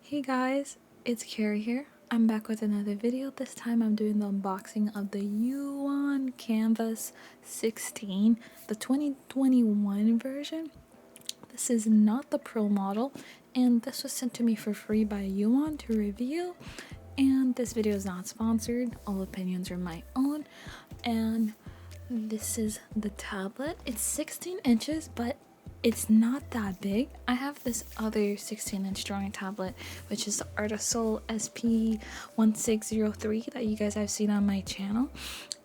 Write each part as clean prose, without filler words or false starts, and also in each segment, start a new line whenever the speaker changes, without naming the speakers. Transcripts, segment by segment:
Hey guys, it's Carrie here. I'm back with another video. This time I'm doing the unboxing of the Huion Kamvas 16, the 2021 version. This is not the Pro model, and this was sent to me for free by Huion to review. And this video is not sponsored, all opinions are my own. And this is the tablet. It's 16 inches, but it's not that big. I have this other 16-inch drawing tablet, which is the Artisol SP1603 that you guys have seen on my channel,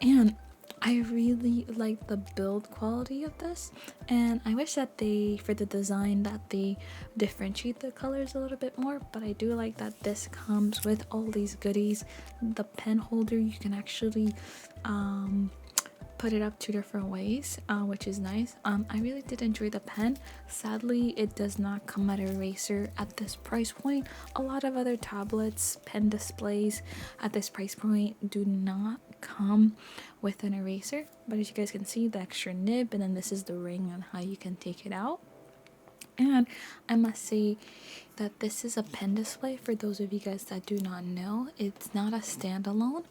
and I really like the build quality of this, and I wish that for the design that they differentiate the colors a little bit more, but I do like that this comes with all these goodies. The pen holder, you can actually put it up two different ways, which is nice. I really did enjoy the pen. Sadly, it does not come at eraser at this price point. A lot of other tablets, pen displays at this price point do not come with an eraser, but as you guys can see, the extra nib, and then this is the ring on how you can take it out. And I must say that this is a pen display. For those of you guys that do not know, it's not a standalone,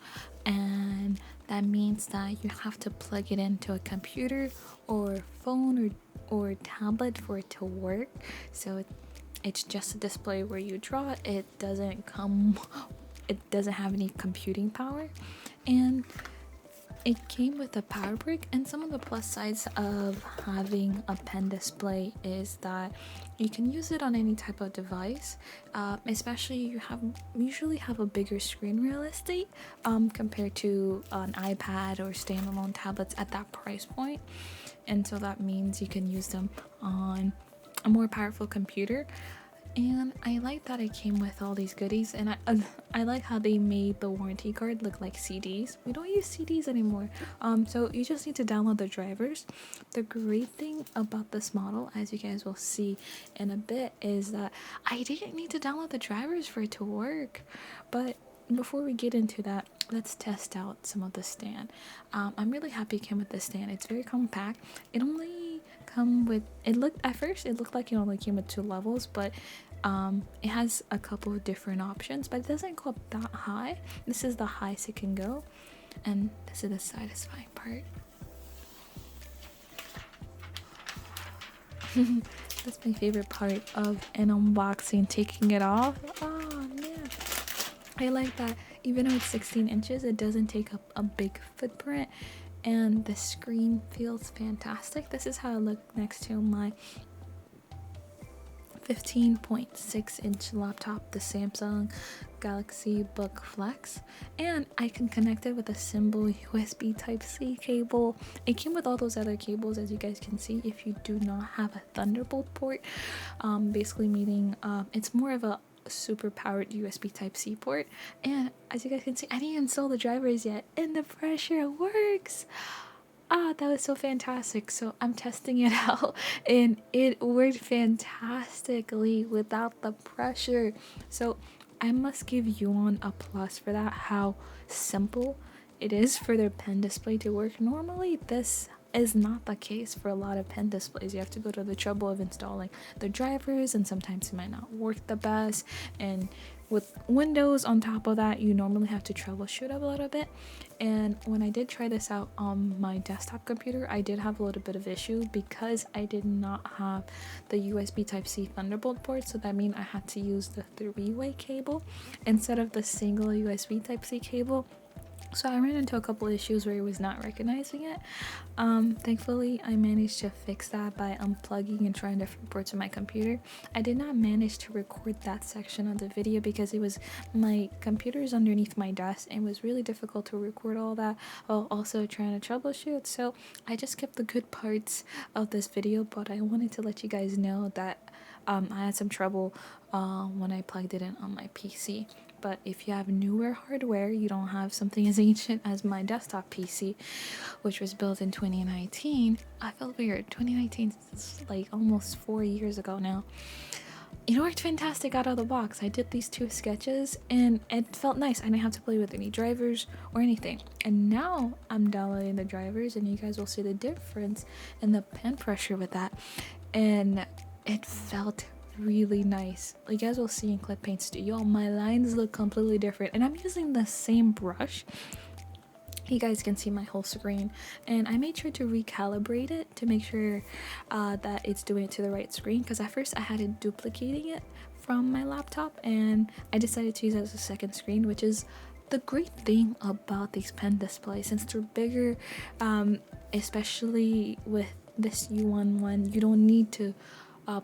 and that means that you have to plug it into a computer or phone or tablet for it to work. So it's just a display where you draw. It doesn't have any computing power, and it came with a power brick. And some of the plus sides of having a pen display is that you can use it on any type of device, especially you usually have a bigger screen real estate compared to an iPad or standalone tablets at that price point, and so that means you can use them on a more powerful computer. And I like that it came with all these goodies, and I like how they made the warranty card look like CDs. We don't use CDs anymore, so you just need to download the drivers. The great thing about this model, as you guys will see in a bit, is that I didn't need to download the drivers for it to work. But before we get into that, let's test out some of the stand. I'm really happy it came with this stand. It's very compact. It only at first it looked like it only came with 2 levels, but it has a couple of different options, but it doesn't go up that high. This is the highest it can go, and this is the satisfying part. That's my favorite part of an unboxing, taking it off. Oh man, I like that even though it's 16 inches, it doesn't take up a big footprint, and the screen feels fantastic. This is how it looked next to my 15.6 inch laptop, the Samsung Galaxy Book Flex, and I can connect it with a simple USB Type-C cable. It came with all those other cables, as you guys can see. If you do not have a Thunderbolt port, basically meaning it's more of a super powered USB Type-C port, and as you guys can see, I didn't install the drivers yet, and the pressure works. That was so fantastic. So I'm testing it out, and it worked fantastically without the pressure. So I must give Huion a plus for that, how simple it is for their pen display to work. Normally this is not the case for a lot of pen displays. You have to go to the trouble of installing the drivers, and sometimes it might not work the best, and with Windows on top of that, you normally have to troubleshoot a little bit. And when I did try this out on my desktop computer, I did have a little bit of issue because I did not have the USB Type-C Thunderbolt port, so that means I had to use the 3-way cable instead of the single USB Type-C cable. So I ran into a couple issues where it was not recognizing it. Thankfully, I managed to fix that by unplugging and trying different ports of my computer. I did not manage to record that section of the video because my computer is underneath my desk, and it was really difficult to record all that while also trying to troubleshoot. So I just kept the good parts of this video, but I wanted to let you guys know that I had some trouble when I plugged it in on my PC. But if you have newer hardware, you don't have something as ancient as my desktop PC, which was built in 2019. I felt weird. 2019 is like almost 4 years ago now. It worked fantastic out of the box. I did these 2 sketches, and it felt nice. I didn't have to play with any drivers or anything. And now I'm downloading the drivers, and you guys will see the difference in the pen pressure with that. And it felt really nice. Like, as we'll see in Clip Paint Studio, my lines look completely different, and I'm using the same brush. You guys can see my whole screen, and I made sure to recalibrate it to make sure that it's doing it to the right screen, because at first I had it duplicating it from my laptop, and I decided to use it as a second screen, which is the great thing about these pen displays. Since they're bigger, especially with this Huion one, you don't need to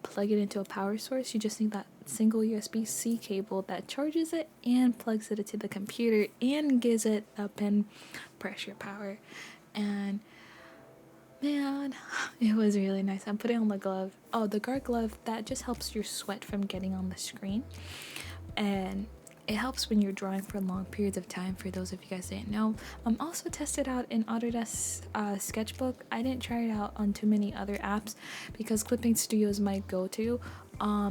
plug it into a power source. You just need that single USB-C cable that charges it and plugs it into the computer and gives it a pen pressure power. And man, it was really nice. I'm putting on the glove. Oh, the guard glove, that just helps your sweat from getting on the screen, and it helps when you're drawing for long periods of time, for those of you guys that didn't know. Also tested out in Autodesk Sketchbook. I didn't try it out on too many other apps because Clipping Studio is my go-to.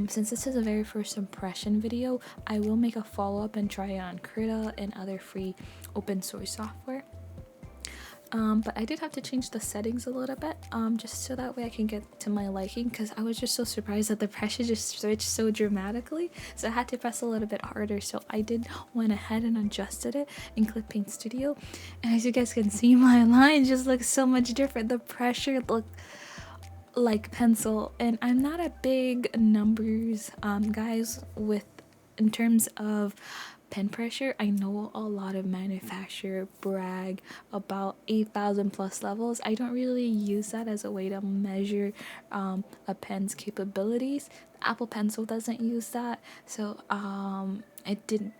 Since this is a very first impression video, I will make a follow-up and try it on Krita and other free open source software. But I did have to change the settings a little bit, just so that way I can get to my liking, because I was just so surprised that the pressure just switched so dramatically, so I had to press a little bit harder. So I did went ahead and adjusted it in Clip Paint Studio, and as you guys can see, my lines just look so much different. The pressure looked like pencil, and I'm not a big numbers guys with in terms of pen pressure. I know a lot of manufacturers brag about 8,000 plus levels. I don't really use that as a way to measure a pen's capabilities. The Apple Pencil doesn't use that, so the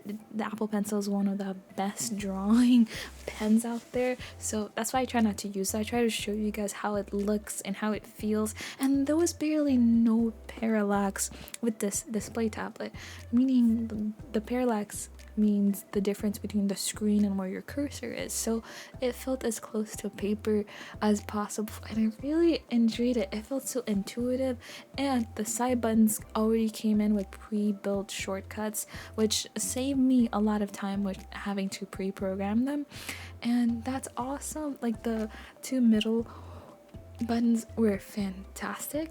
Apple Pencil is one of the best drawing pens out there, so that's why I try not to use that. I try to show you guys how it looks and how it feels, and there was barely no parallax with this display tablet, meaning the parallax means the difference between the screen and where your cursor is, so it felt as close to paper as possible, and I really enjoyed it. It felt so intuitive, and the side buttons already came in with pre-built shortcuts, which saved me a lot of time with having to pre-program them, and that's awesome. Like, the two middle buttons were fantastic.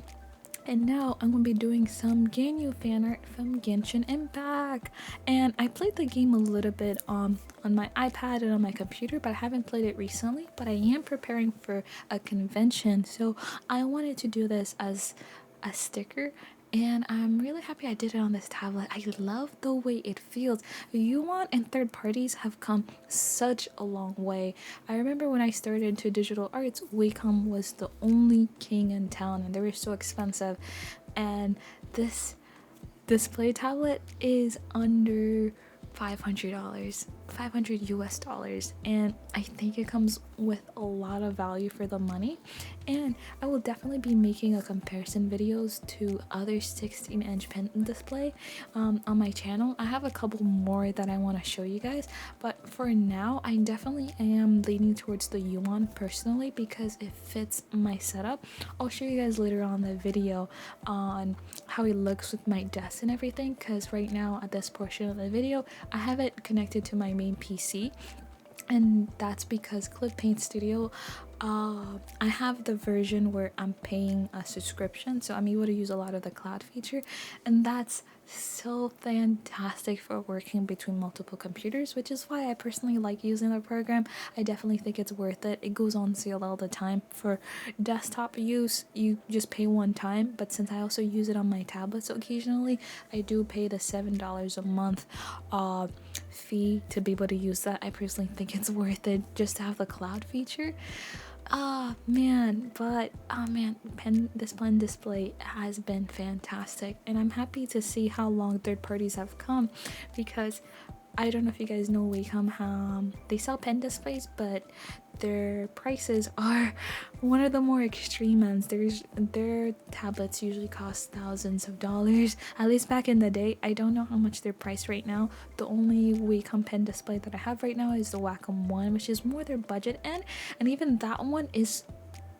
And now I'm going to be doing some Ganyu fan art from Genshin Impact. And I played the game a little bit on my iPad and on my computer, but I haven't played it recently. But I am preparing for a convention, so I wanted to do this as a sticker. And I'm really happy I did it on this tablet. I love the way it feels. Huion and third parties have come such a long way. I remember when I started into digital arts, Wacom was the only king in town, and they were so expensive. And this display tablet is under $500, $500 US, and I think it comes with a lot of value for the money. And I will definitely be making a comparison videos to other 16-inch pen display on my channel. I have a couple more that I want to show you guys, but for now I definitely am leaning towards the Huion personally because it fits my setup. I'll show you guys later on the video on how it looks with my desk and everything, because right now at this portion of the video I have it connected to my main PC, and that's because Clip Paint Studio, I have the version where I'm paying a subscription, so I'm able to use a lot of the cloud feature, and that's so fantastic for working between multiple computers, which is why I personally like using the program. I definitely think it's worth it. It goes on sale all the time. For desktop use, you just pay one time, but since I also use it on my tablet, so occasionally I do pay the $7 a month fee to be able to use that. I personally think it's worth it just to have the cloud feature. Man, this pen display has been fantastic, and I'm happy to see how long third parties have come, because I don't know if you guys know Wacom, they sell pen displays, but their prices are one of the more extreme ends. Their tablets usually cost thousands of dollars, at least back in the day. I don't know how much they're priced right now. The only Wacom pen display that I have right now is the Wacom one, which is more their budget end, and even that one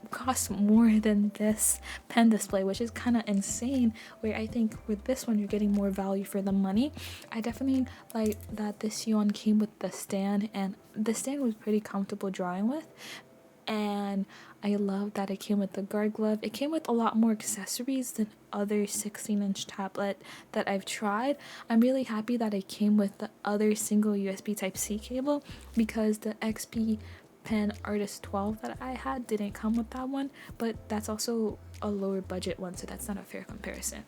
costs more than this pen display, which is kind of insane, where I think with this one you're getting more value for the money. I definitely like that this Huion came with the stand, and the stand was pretty comfortable drawing with, and I love that it came with the guard glove. It came with a lot more accessories than other 16-inch tablet that I've tried. I'm really happy that it came with the other single USB Type-C cable, because the XP Pen Artist 12 that I had didn't come with that one, but that's also a lower budget one, so that's not a fair comparison.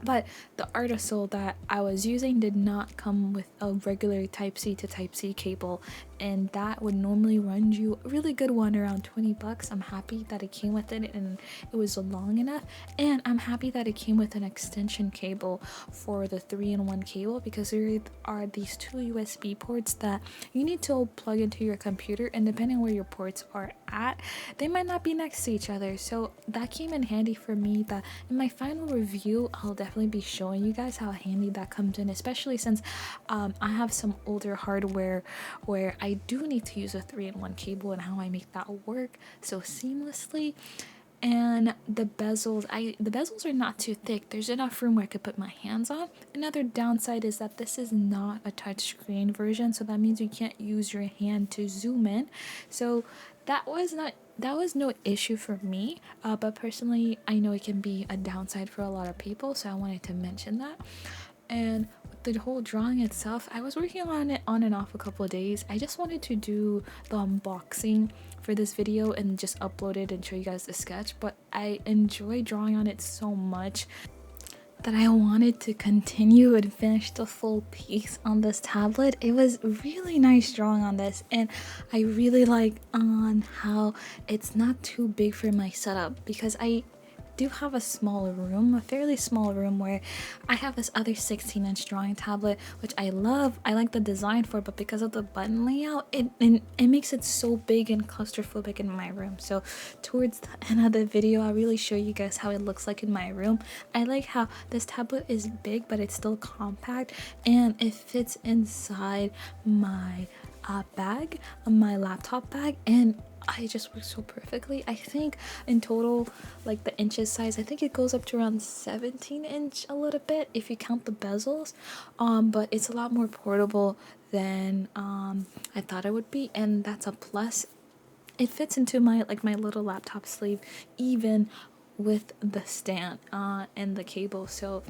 But the Artisol that I was using did not come with a regular Type-C to Type-C cable, and that would normally run you a really good one around 20 bucks. I'm happy that it came with it and it was long enough, and I'm happy that it came with an extension cable for the 3-in-1 cable, because there are these 2 USB ports that you need to plug into your computer, and depending where your ports are at, they might not be next to each other. So that came in handy for me, that in my final review I'll definitely be showing you guys how handy that comes in, especially since I have some older hardware where I do need to use a 3-in-1 cable, and how I make that work so seamlessly. And the bezels are not too thick. There's enough room where I could put my hands on. Another downside is that this is not a touchscreen version, so that means you can't use your hand to zoom in. So that was no issue for me, but personally I know it can be a downside for a lot of people, so I wanted to mention that. And the whole drawing itself, I was working on it on and off a couple of days. I just wanted to do the unboxing for this video and just upload it and show you guys the sketch, but I enjoy drawing on it so much that I wanted to continue and finish the full piece on this tablet. It was really nice drawing on this, and I really like on how it's not too big for my setup, because I do have a fairly small room where I have this other 16-inch drawing tablet, which I love. I like the design for it, but because of the button layout, it makes it so big and claustrophobic in my room. So towards the end of the video, I'll really show you guys how it looks like in my room. I like how this tablet is big, but it's still compact, and it fits inside my bag, my laptop bag, and it just works so perfectly. I think in total, like the inches size, I think it goes up to around 17-inch a little bit if you count the bezels, but it's a lot more portable than I thought it would be, and that's a plus. It fits into my little laptop sleeve, even with the stand and the cable. So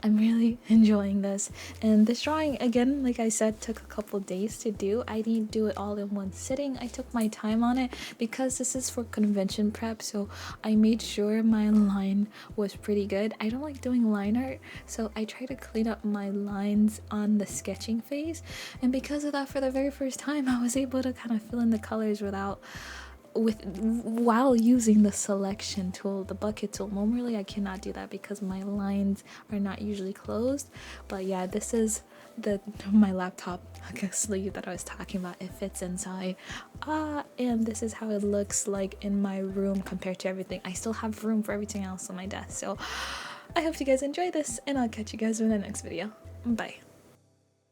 I'm really enjoying this, and this drawing, again, like I said, took a couple days to do. I didn't do it all in one sitting. I took my time on it because this is for convention prep, so I made sure my line was pretty good. I don't like doing line art, so I try to clean up my lines on the sketching phase, and because of that, for the very first time, I was able to kind of fill in the colors while using the selection tool, the bucket tool. Normally I cannot do that because my lines are not usually closed. But yeah, this is my laptop sleeve that I was talking about. It fits inside, and this is how it looks like in my room compared to everything. I still have room for everything else on my desk. So I hope you guys enjoy this, and I'll catch you guys in the next video. Bye.